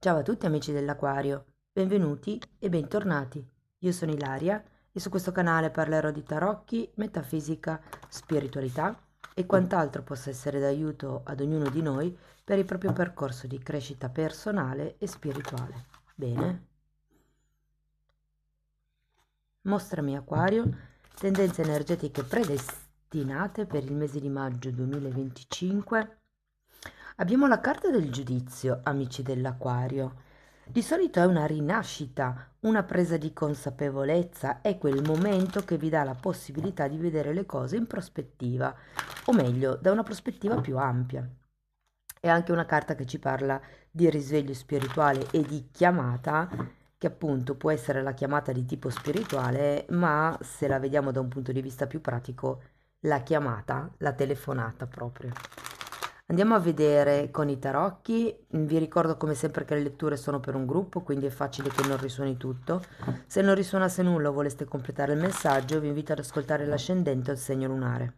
Ciao a tutti amici dell'Aquario, benvenuti e bentornati. Io sono Ilaria e su questo canale parlerò di tarocchi, metafisica, spiritualità e quant'altro possa essere d'aiuto ad ognuno di noi per il proprio percorso di crescita personale e spirituale. Bene? Mostrami Aquario, tendenze energetiche predestinate per il mese di maggio 2025. Abbiamo la carta del giudizio, amici dell'Aquario. Di solito è una rinascita, una presa di consapevolezza, è quel momento che vi dà la possibilità di vedere le cose in prospettiva, o meglio, da una prospettiva più ampia. È anche una carta che ci parla di risveglio spirituale e di chiamata, che appunto può essere la chiamata di tipo spirituale, ma se la vediamo da un punto di vista più pratico, la chiamata, la telefonata proprio. Andiamo a vedere con i tarocchi. Vi ricordo come sempre che le letture sono per un gruppo, quindi è facile che non risuoni tutto. Se non risuonasse nulla o voleste completare il messaggio, vi invito ad ascoltare l'ascendente o il segno lunare.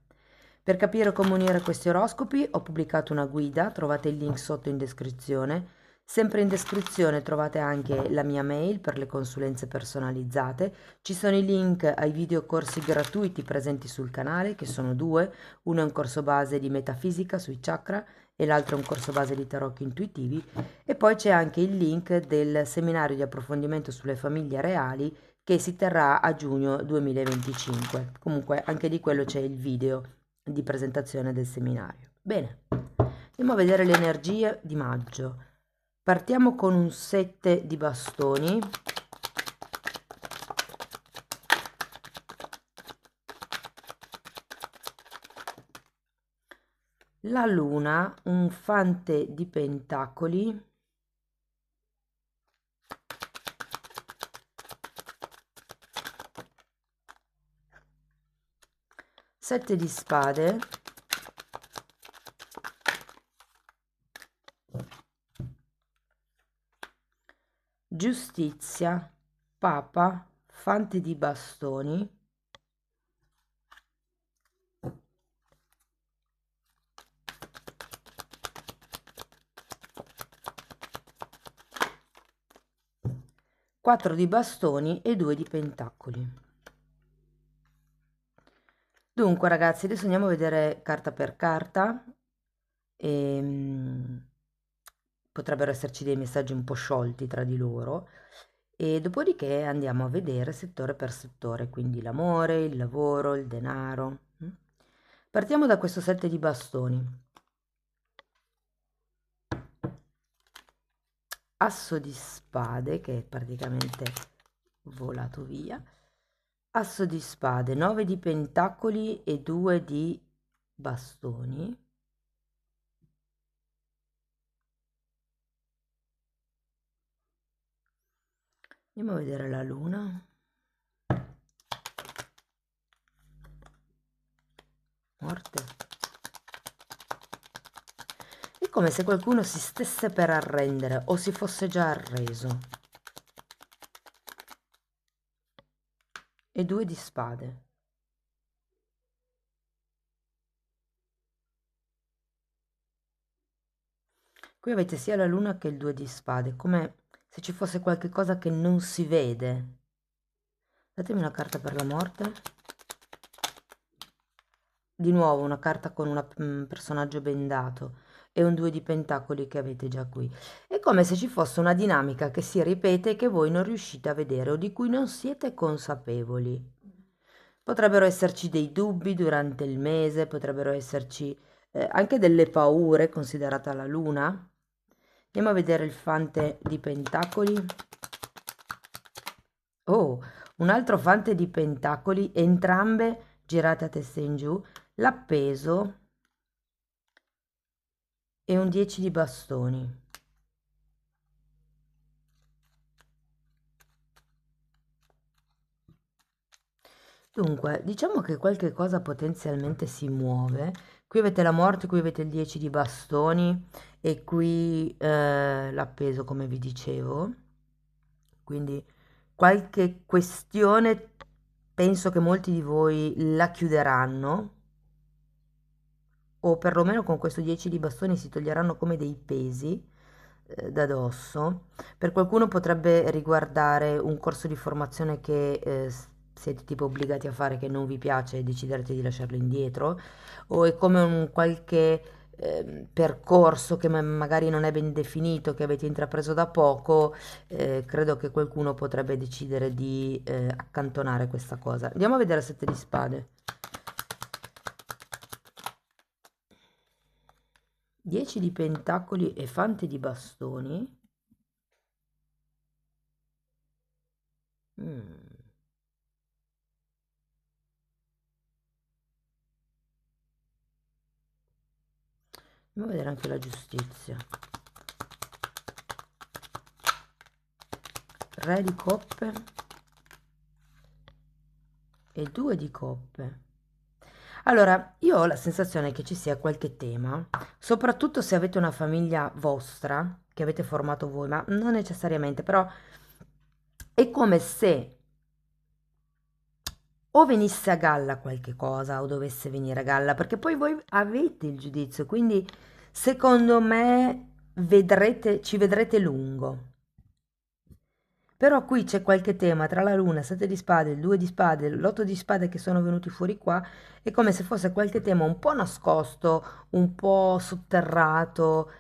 Per capire come unire questi oroscopi ho pubblicato una guida, trovate il link sotto in descrizione. Sempre in descrizione trovate anche la mia mail per le consulenze personalizzate. Ci sono i link ai videocorsi gratuiti presenti sul canale, che sono due. Uno è un corso base di metafisica sui chakra e l'altro è un corso base di tarocchi intuitivi. E poi c'è anche il link del seminario di approfondimento sulle famiglie reali che si terrà a giugno 2025. Comunque anche di quello c'è il video di presentazione del seminario. Bene, andiamo a vedere le energie di maggio. Partiamo con un 7 di bastoni. La luna, un fante di pentacoli. Sette di spade. Giustizia, papa, fante di bastoni. Quattro di bastoni e 2 di pentacoli. Dunque ragazzi, adesso andiamo a vedere carta per carta. Potrebbero esserci dei messaggi un po' sciolti tra di loro e dopodiché andiamo a vedere settore per settore, quindi l'amore, il lavoro, il denaro. Partiamo da questo 7 di bastoni. Asso di spade, che è praticamente volato via. Asso di spade, 9 di pentacoli e 2 di bastoni. Andiamo a vedere la luna. Morte. È come se qualcuno si stesse per arrendere o si fosse già arreso. E 2 di spade. Qui avete sia la luna che il 2 di spade, come se ci fosse qualche cosa che non si vede. Datemi una carta per la morte. Di nuovo una carta con un personaggio bendato e un 2 di pentacoli che avete già qui. È come se ci fosse una dinamica che si ripete e che voi non riuscite a vedere o di cui non siete consapevoli. Potrebbero esserci dei dubbi durante il mese, potrebbero esserci anche delle paure, considerata la luna. Andiamo a vedere il fante di pentacoli. Oh, un altro fante di pentacoli, entrambe girate a testa in giù, l'appeso e un 10 di bastoni. Dunque, diciamo che qualche cosa potenzialmente si muove. Qui avete la morte, qui avete il 10 di bastoni e qui l'appeso, come vi dicevo. Quindi qualche questione penso che molti di voi la chiuderanno o perlomeno con questo 10 di bastoni si toglieranno come dei pesi. da dosso. Per qualcuno potrebbe riguardare un corso di formazione che siete tipo obbligati a fare, che non vi piace e deciderete di lasciarlo indietro, o è come un qualche percorso che magari non è ben definito, che avete intrapreso da poco. Credo che qualcuno potrebbe decidere di accantonare questa cosa. Andiamo a vedere sette di spade. 10 di pentacoli e fante di bastoni. Mm. Andiamo a vedere anche la giustizia. Re di coppe e 2 di coppe. Allora, io ho la sensazione che ci sia qualche tema, soprattutto se avete una famiglia vostra, che avete formato voi, ma non necessariamente, però è come se o venisse a galla qualche cosa o dovesse venire a galla, perché poi voi avete il giudizio, quindi secondo me ci vedrete lungo. Però qui c'è qualche tema tra la luna, 7 di spade, il 2 di spade, l'8 di spade che sono venuti fuori qua, è come se fosse qualche tema un po' nascosto, un po' sotterrato,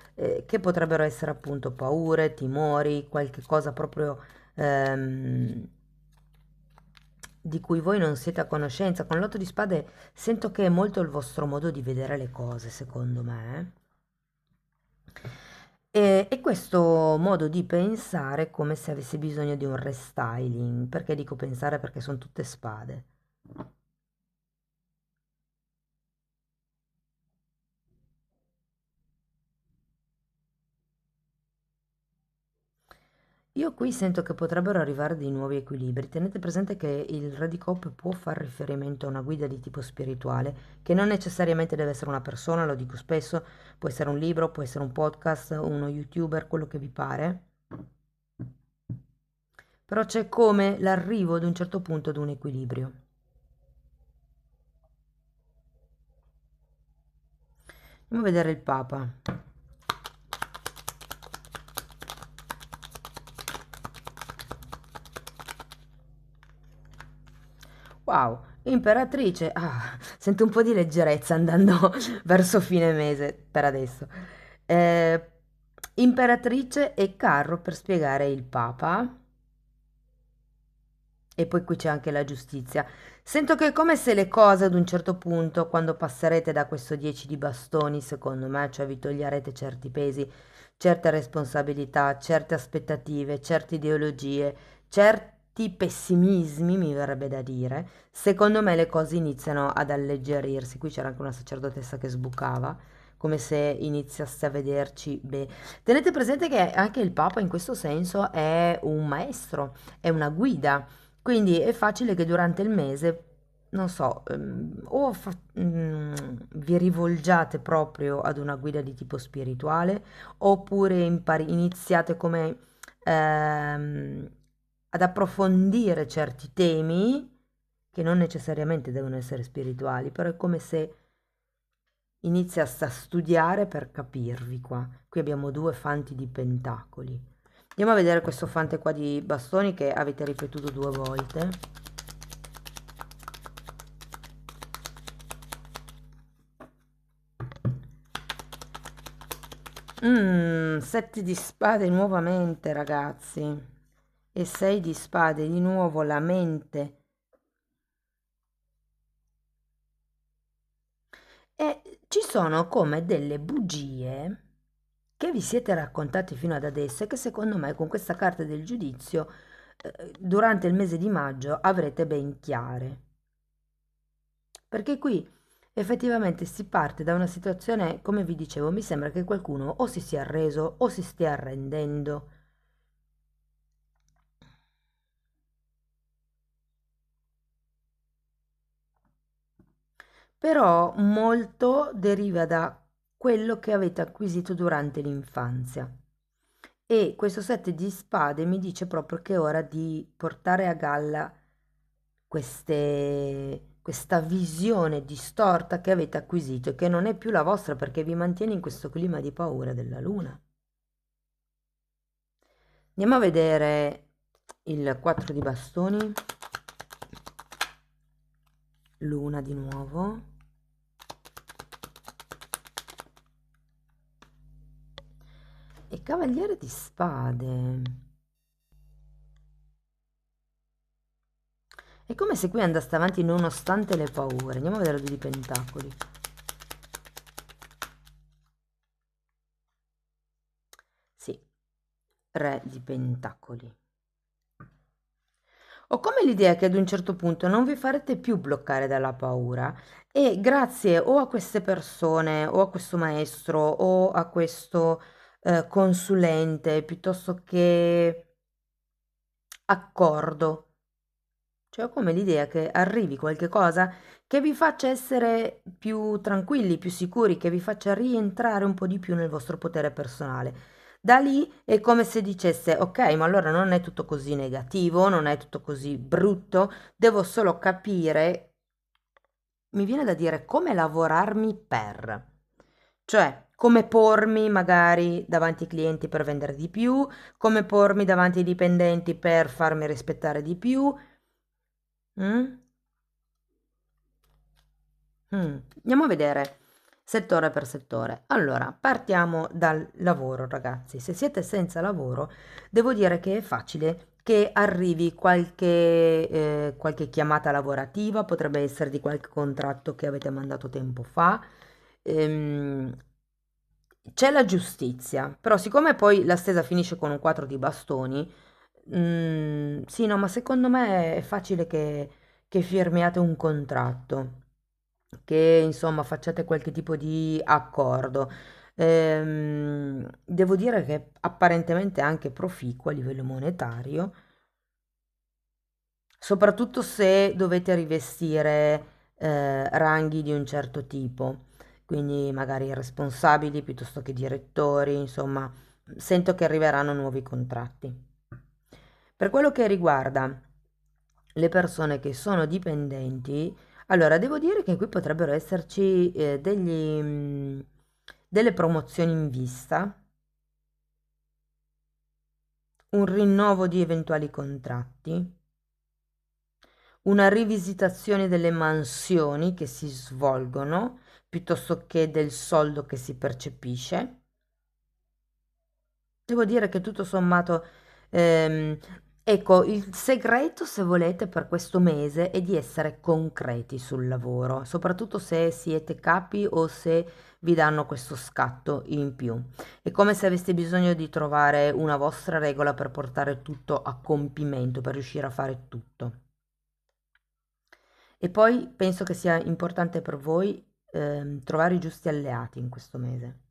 che potrebbero essere appunto paure, timori, qualche cosa proprio ehm, di cui voi non siete a conoscenza. Con l'otto di spade sento che è molto il vostro modo di vedere le cose, secondo me. E questo modo di pensare è come se avesse bisogno di un restyling. Perché dico pensare? Perché sono tutte spade. Io qui sento che potrebbero arrivare dei nuovi equilibri. Tenete presente che il Re di Coppe può far riferimento a una guida di tipo spirituale, che non necessariamente deve essere una persona, lo dico spesso, può essere un libro, può essere un podcast, uno YouTuber, quello che vi pare. Però c'è come l'arrivo ad un certo punto ad un equilibrio. Andiamo a vedere il Papa. Wow, imperatrice. Ah, sento un po' di leggerezza andando verso fine mese per adesso. Eh, imperatrice e carro per spiegare il Papa. E poi qui c'è anche la giustizia. Sento che è come se le cose ad un certo punto, quando passerete da questo 10 di bastoni, secondo me, cioè vi toglierete certi pesi, certe responsabilità, certe aspettative, certe ideologie, certi pessimismi, mi verrebbe da dire, secondo me le cose iniziano ad alleggerirsi. Qui c'era anche una sacerdotessa che sbucava, come se iniziasse a vederci bene. Tenete presente che anche il Papa in questo senso è un maestro, è una guida. Quindi è facile che durante il mese, non so, vi rivolgiate proprio ad una guida di tipo spirituale, oppure iniziate come ehm, ad approfondire certi temi che non necessariamente devono essere spirituali, però è come se iniziaste a studiare per capirvi qua. Qui abbiamo due fanti di pentacoli. Andiamo a vedere questo fante qua di bastoni che avete ripetuto due volte. Sette di spade nuovamente, ragazzi. E 6 di spade, di nuovo la mente. E ci sono come delle bugie che vi siete raccontati fino ad adesso e che secondo me con questa carta del giudizio durante il mese di maggio avrete ben chiare. Perché qui effettivamente si parte da una situazione, come vi dicevo, mi sembra che qualcuno o si sia arreso o si stia arrendendo. Però molto deriva da quello che avete acquisito durante l'infanzia. E questo sette di spade mi dice proprio che è ora di portare a galla questa visione distorta che avete acquisito e che non è più la vostra perché vi mantiene in questo clima di paura della luna. Andiamo a vedere il 4 di bastoni, luna di nuovo, e cavaliere di spade. È come se qui andaste avanti nonostante le paure. Andiamo a vedere il 2 di pentacoli. Sì, re di pentacoli. Ho come l'idea che ad un certo punto non vi farete più bloccare dalla paura e grazie o a queste persone o a questo maestro o a questo consulente piuttosto che accordo. Cioè ho come l'idea che arrivi qualche cosa che vi faccia essere più tranquilli, più sicuri, che vi faccia rientrare un po' di più nel vostro potere personale. Da lì è come se dicesse, ok, ma allora non è tutto così negativo, non è tutto così brutto, devo solo capire, mi viene da dire, come lavorarmi per. Cioè, come pormi magari davanti ai clienti per vendere di più, come pormi davanti ai dipendenti per farmi rispettare di più. Mm? Andiamo a vedere settore per settore. Allora, partiamo dal lavoro, ragazzi. Se siete senza lavoro, devo dire che è facile che arrivi qualche chiamata lavorativa, potrebbe essere di qualche contratto che avete mandato tempo fa. Ehm, c'è la giustizia, però siccome poi la stesa finisce con un 4 di bastoni, sì, no, ma secondo me è facile che firmiate un contratto, che insomma facciate qualche tipo di accordo. Devo dire che apparentemente anche proficuo a livello monetario, soprattutto se dovete rivestire ranghi di un certo tipo, quindi magari responsabili piuttosto che direttori, insomma, sento che arriveranno nuovi contratti. Per quello che riguarda le persone che sono dipendenti, allora devo dire che qui potrebbero esserci delle promozioni in vista, un rinnovo di eventuali contratti, una rivisitazione delle mansioni che si svolgono piuttosto che del soldo che si percepisce. Devo dire che tutto sommato, ehm, ecco, il segreto, se volete, per questo mese è di essere concreti sul lavoro, soprattutto se siete capi o se vi danno questo scatto in più. È come se aveste bisogno di trovare una vostra regola per portare tutto a compimento, per riuscire a fare tutto. E poi penso che sia importante per voi, trovare i giusti alleati in questo mese.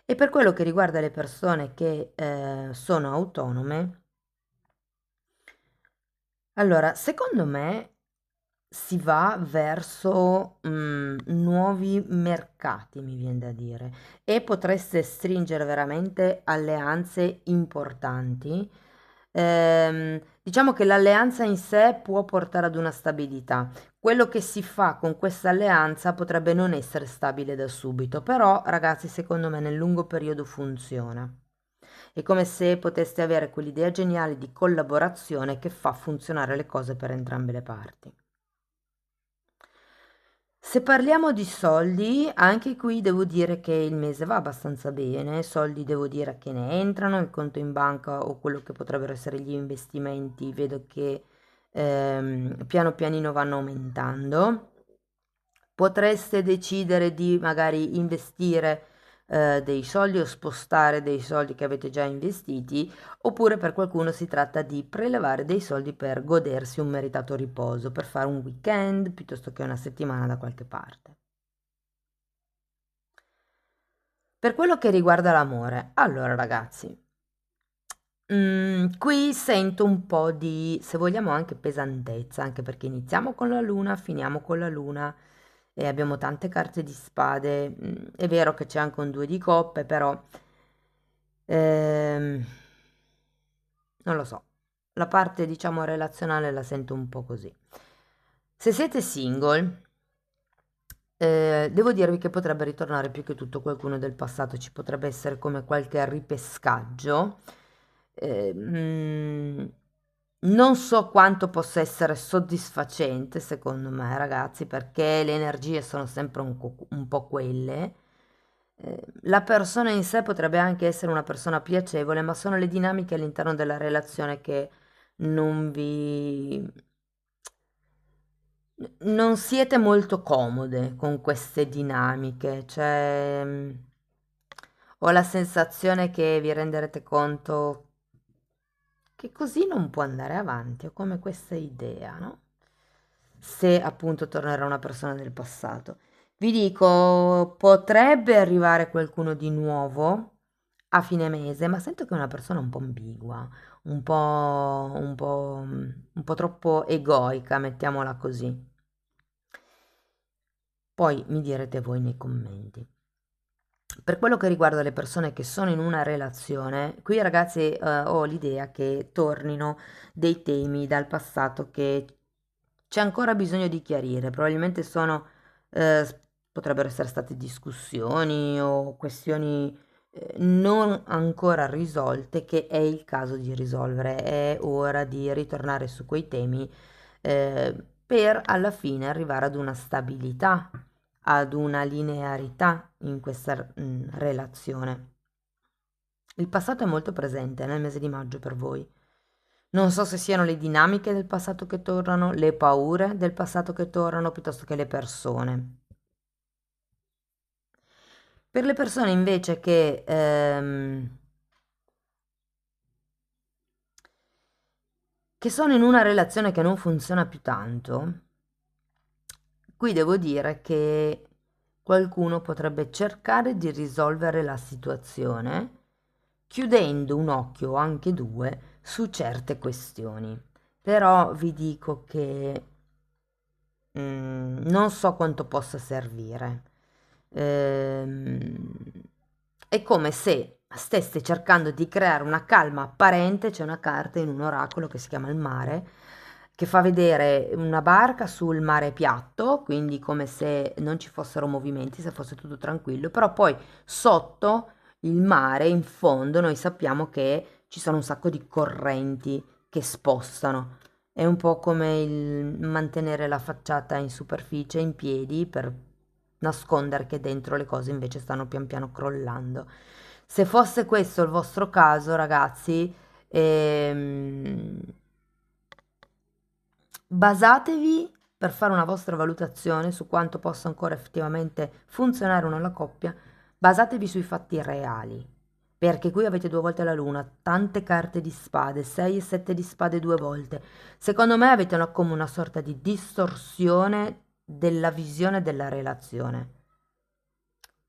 E per quello che riguarda le persone che sono autonome, allora, secondo me si va verso nuovi mercati, mi viene da dire, e potreste stringere veramente alleanze importanti. Diciamo che l'alleanza in sé può portare ad una stabilità. Quello che si fa con questa alleanza potrebbe non essere stabile da subito, però ragazzi, secondo me nel lungo periodo funziona. È come se poteste avere quell'idea geniale di collaborazione che fa funzionare le cose per entrambe le parti. Se parliamo di soldi, anche qui devo dire che il mese va abbastanza bene, soldi devo dire che ne entrano, il conto in banca o quello che potrebbero essere gli investimenti, vedo che piano pianino vanno aumentando. Potreste decidere di magari investire dei soldi o spostare dei soldi che avete già investiti, oppure per qualcuno si tratta di prelevare dei soldi per godersi un meritato riposo, per fare un weekend piuttosto che una settimana da qualche parte. Per quello che riguarda l'amore, allora ragazzi, qui sento un po' di, se vogliamo, anche pesantezza, anche perché iniziamo con la luna, finiamo con la luna e abbiamo tante carte di spade. È vero che c'è anche un 2 di coppe, però ehm, non lo so, la parte diciamo relazionale la sento un po' così. Se siete single, devo dirvi che potrebbe ritornare più che tutto qualcuno del passato, ci potrebbe essere come qualche ripescaggio. mm, non so quanto possa essere soddisfacente, secondo me, ragazzi, perché le energie sono sempre un po' quelle. La persona in sé potrebbe anche essere una persona piacevole, ma sono le dinamiche all'interno della relazione che non vi... non siete molto comode con queste dinamiche, cioè ho la sensazione che vi renderete conto che così non può andare avanti, ho come questa idea, no? Se appunto tornerà una persona del passato. Vi dico, potrebbe arrivare qualcuno di nuovo a fine mese, ma sento che è una persona un po' ambigua, un po' troppo egoica, mettiamola così. Poi mi direte voi nei commenti. Per quello che riguarda le persone che sono in una relazione, qui ragazzi ho l'idea che tornino dei temi dal passato che c'è ancora bisogno di chiarire, probabilmente potrebbero essere state discussioni o questioni non ancora risolte che è il caso di risolvere, è ora di ritornare su quei temi per alla fine arrivare ad una stabilità, ad una linearità in questa relazione. Il passato è molto presente nel mese di maggio per voi. Non so se siano le dinamiche del passato che tornano, le paure del passato che tornano, piuttosto che le persone. Per le persone invece che sono in una relazione che non funziona più tanto, qui devo dire che qualcuno potrebbe cercare di risolvere la situazione chiudendo un occhio o anche due su certe questioni. Però vi dico che non so quanto possa servire. Ehm, è come se stesse cercando di creare una calma apparente. C'è una carta in un oracolo che si chiama il mare, che fa vedere una barca sul mare piatto, quindi come se non ci fossero movimenti, se fosse tutto tranquillo, però poi sotto il mare, in fondo, noi sappiamo che ci sono un sacco di correnti che spostano. È un po' come il mantenere la facciata in superficie, in piedi, per nascondere che dentro le cose invece stanno pian piano crollando. Se fosse questo il vostro caso, ragazzi, ehm, basatevi per fare una vostra valutazione su quanto possa ancora effettivamente funzionare una coppia, basatevi sui fatti reali. Perché qui avete due volte la luna, tante carte di spade, 6 e 7 di spade due volte. Secondo me avete come una sorta di distorsione della visione della relazione.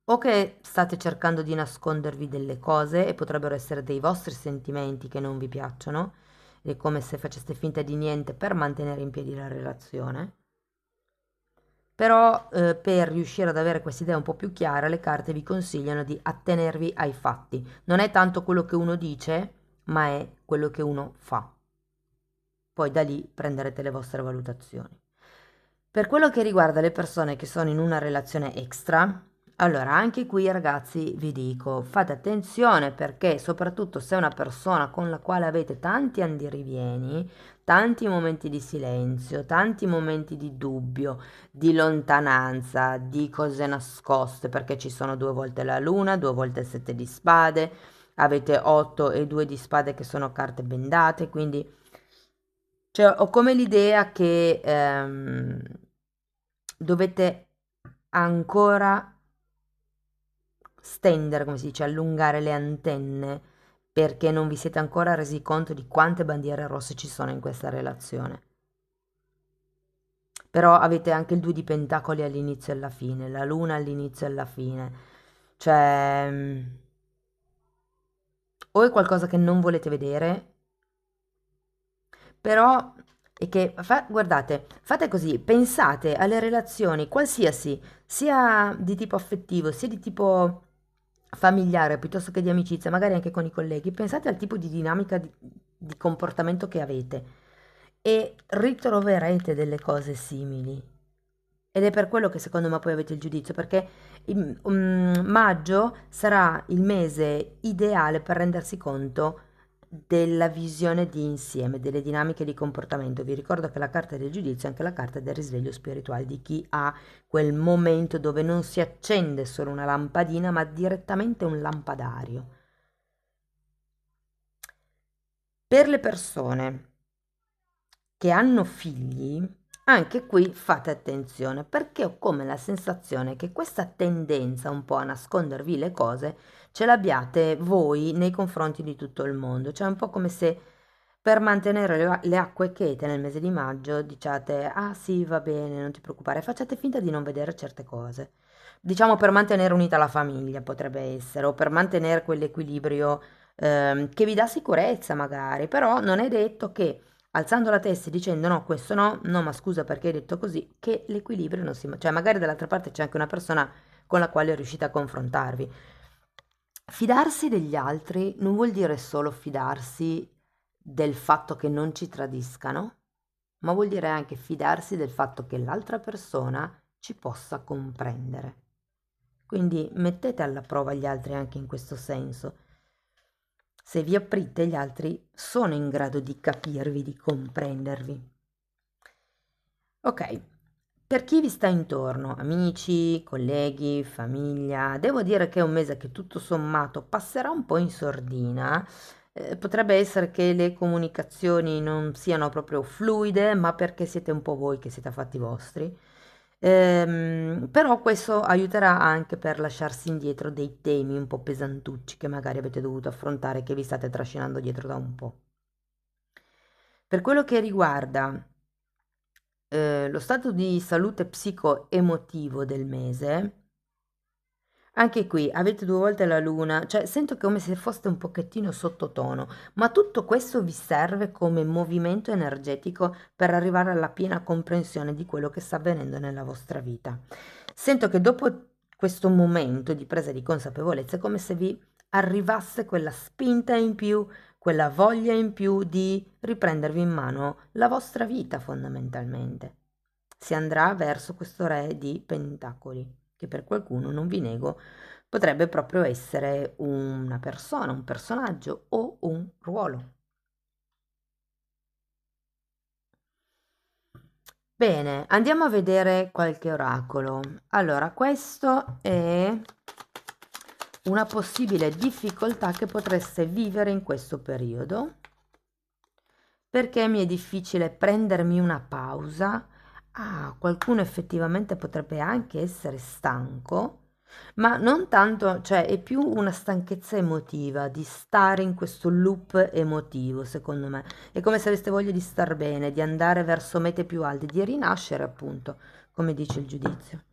O che state cercando di nascondervi delle cose e potrebbero essere dei vostri sentimenti che non vi piacciono, è come se faceste finta di niente per mantenere in piedi la relazione. Però per riuscire ad avere questa idea un po' più chiara, le carte vi consigliano di attenervi ai fatti. Non è tanto quello che uno dice, ma è quello che uno fa. Poi da lì prenderete le vostre valutazioni. Per quello che riguarda le persone che sono in una relazione extra, allora anche qui ragazzi vi dico, fate attenzione perché soprattutto se è una persona con la quale avete tanti andirivieni, tanti momenti di silenzio, tanti momenti di dubbio, di lontananza, di cose nascoste, perché ci sono due volte la luna, due volte il sette di spade, avete 8 e 2 di spade che sono carte bendate, quindi cioè, ho come l'idea che dovete ancora stendere, come si dice, allungare le antenne perché non vi siete ancora resi conto di quante bandiere rosse ci sono in questa relazione. Però avete anche il 2 di pentacoli all'inizio e alla fine, la luna all'inizio e alla fine. Cioè, o è qualcosa che non volete vedere, però è che, guardate, fate così, pensate alle relazioni qualsiasi, sia di tipo affettivo, sia di tipo familiare, piuttosto che di amicizia, magari anche con i colleghi, pensate al tipo di dinamica di comportamento che avete e ritroverete delle cose simili. Ed è per quello che secondo me poi avete il giudizio, perché maggio sarà il mese ideale per rendersi conto della visione di insieme, delle dinamiche di comportamento. Vi ricordo che la carta del giudizio è anche la carta del risveglio spirituale, di chi ha quel momento dove non si accende solo una lampadina, ma direttamente un lampadario. Per le persone che hanno figli, anche qui fate attenzione, perché ho come la sensazione che questa tendenza un po' a nascondervi le cose ce l'abbiate voi nei confronti di tutto il mondo. Cioè un po' come se per mantenere le acque chete nel mese di maggio diciate: ah sì, va bene, non ti preoccupare, facciate finta di non vedere certe cose. Diciamo per mantenere unita la famiglia potrebbe essere, o per mantenere quell'equilibrio che vi dà sicurezza magari, però non è detto che alzando la testa e dicendo no, questo no, no, ma scusa perché hai detto così, che l'equilibrio non si... cioè magari dall'altra parte c'è anche una persona con la quale riuscite a confrontarvi. Fidarsi degli altri non vuol dire solo fidarsi del fatto che non ci tradiscano, ma vuol dire anche fidarsi del fatto che l'altra persona ci possa comprendere. Quindi mettete alla prova gli altri anche in questo senso. Se vi aprite, gli altri sono in grado di capirvi, di comprendervi. Ok, per chi vi sta intorno, amici, colleghi, famiglia, devo dire che è un mese che tutto sommato passerà un po' in sordina. Potrebbe essere che le comunicazioni non siano proprio fluide, ma perché siete un po' voi che siete a fatti vostri. Però questo aiuterà anche per lasciarsi indietro dei temi un po' pesantucci che magari avete dovuto affrontare, che vi state trascinando dietro da un po'. Per quello che riguarda lo stato di salute psico-emotivo del mese, anche qui avete 2 volte la luna, cioè sento come se foste un pochettino sottotono, ma tutto questo vi serve come movimento energetico per arrivare alla piena comprensione di quello che sta avvenendo nella vostra vita. Sento che dopo questo momento di presa di consapevolezza è come se vi arrivasse quella spinta in più, quella voglia in più di riprendervi in mano la vostra vita fondamentalmente. Si andrà verso questo re di pentacoli, che per qualcuno, non vi nego, potrebbe proprio essere una persona, un personaggio o un ruolo. Bene, andiamo a vedere qualche oracolo. Allora, questo è una possibile difficoltà che potreste vivere in questo periodo. Perché mi è difficile prendermi una pausa? Ah, qualcuno effettivamente potrebbe anche essere stanco, ma non tanto, cioè è più una stanchezza emotiva, di stare in questo loop emotivo, secondo me. È come se aveste voglia di star bene, di andare verso mete più alte, di rinascere, appunto, come dice il giudizio.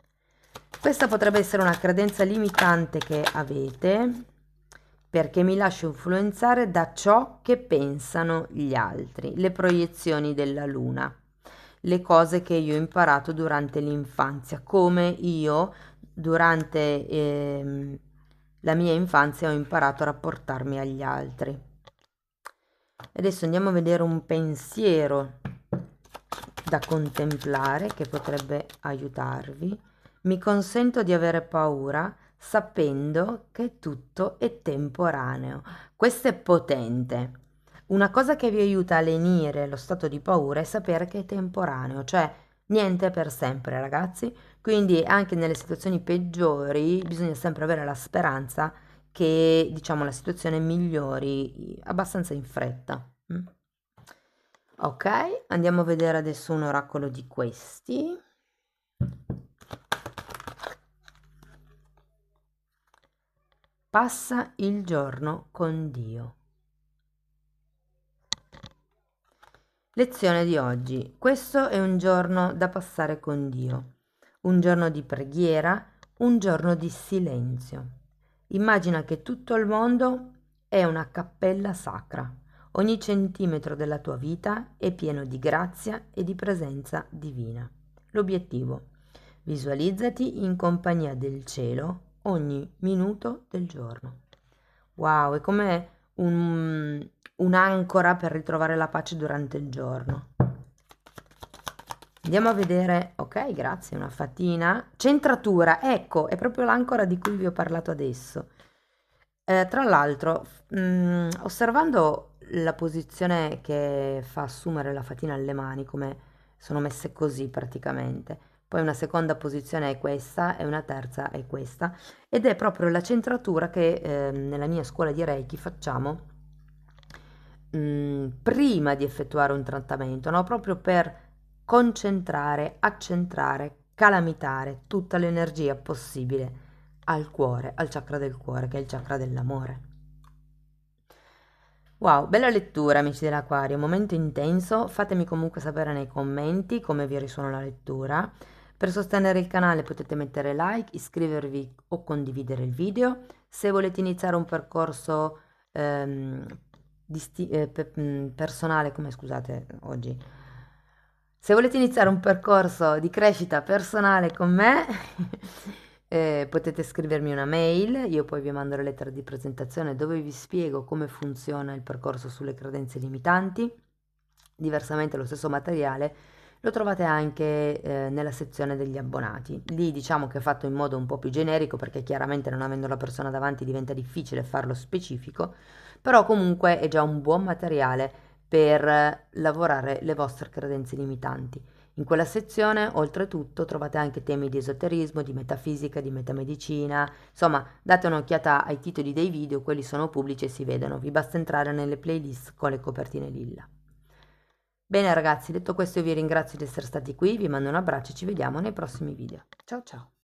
Questa potrebbe essere una credenza limitante che avete, perché mi lascio influenzare da ciò che pensano gli altri, le proiezioni della luna, le cose che io ho imparato durante l'infanzia, come io durante la mia infanzia ho imparato a rapportarmi agli altri. Adesso andiamo a vedere un pensiero da contemplare che potrebbe aiutarvi. Mi consento di avere paura sapendo che tutto è temporaneo. Questo è potente. Una cosa che vi aiuta a lenire lo stato di paura è sapere che è temporaneo, cioè niente è per sempre, ragazzi. Quindi anche nelle situazioni peggiori bisogna sempre avere la speranza che, diciamo, la situazione migliori abbastanza in fretta. Ok, andiamo a vedere adesso un oracolo di questi. Passa il giorno con Dio. Lezione di oggi. Questo è un giorno da passare con Dio, un giorno di preghiera, un giorno di silenzio. Immagina che tutto il mondo è una cappella sacra. Ogni centimetro della tua vita è pieno di grazia e di presenza divina. L'obiettivo: visualizzati in compagnia del cielo ogni minuto del giorno. Wow, è come un'ancora per ritrovare la pace durante il giorno. Andiamo a vedere, ok, grazie, una fatina. Centratura, ecco, è proprio l'ancora di cui vi ho parlato adesso. Tra l'altro, osservando la posizione che fa assumere la fatina alle mani, come sono messe così praticamente. Poi una seconda posizione è questa e una terza è questa, ed è proprio la centratura che nella mia scuola di Reiki facciamo prima di effettuare un trattamento, no? Proprio per concentrare, accentrare, calamitare tutta l'energia possibile al cuore, al chakra del cuore, che è il chakra dell'amore. Wow, bella lettura, amici dell'Aquario, momento intenso. Fatemi comunque sapere nei commenti come vi risuona la lettura. Per sostenere il canale potete mettere like, iscrivervi o condividere il video. Se volete iniziare un percorso ehm, personale, come scusate oggi, se volete iniziare un percorso di crescita personale con me, potete scrivermi una mail, io poi vi mando la lettera di presentazione dove vi spiego come funziona il percorso sulle credenze limitanti. Diversamente lo stesso materiale lo trovate anche nella sezione degli abbonati. Lì diciamo che è fatto in modo un po' più generico perché chiaramente non avendo la persona davanti diventa difficile farlo specifico, però comunque è già un buon materiale per lavorare le vostre credenze limitanti. In quella sezione, oltretutto, trovate anche temi di esoterismo, di metafisica, di metamedicina. Insomma, date un'occhiata ai titoli dei video, quelli sono pubblici e si vedono. Vi basta entrare nelle playlist con le copertine lilla. Bene ragazzi, detto questo io vi ringrazio di essere stati qui, vi mando un abbraccio e ci vediamo nei prossimi video. Ciao ciao!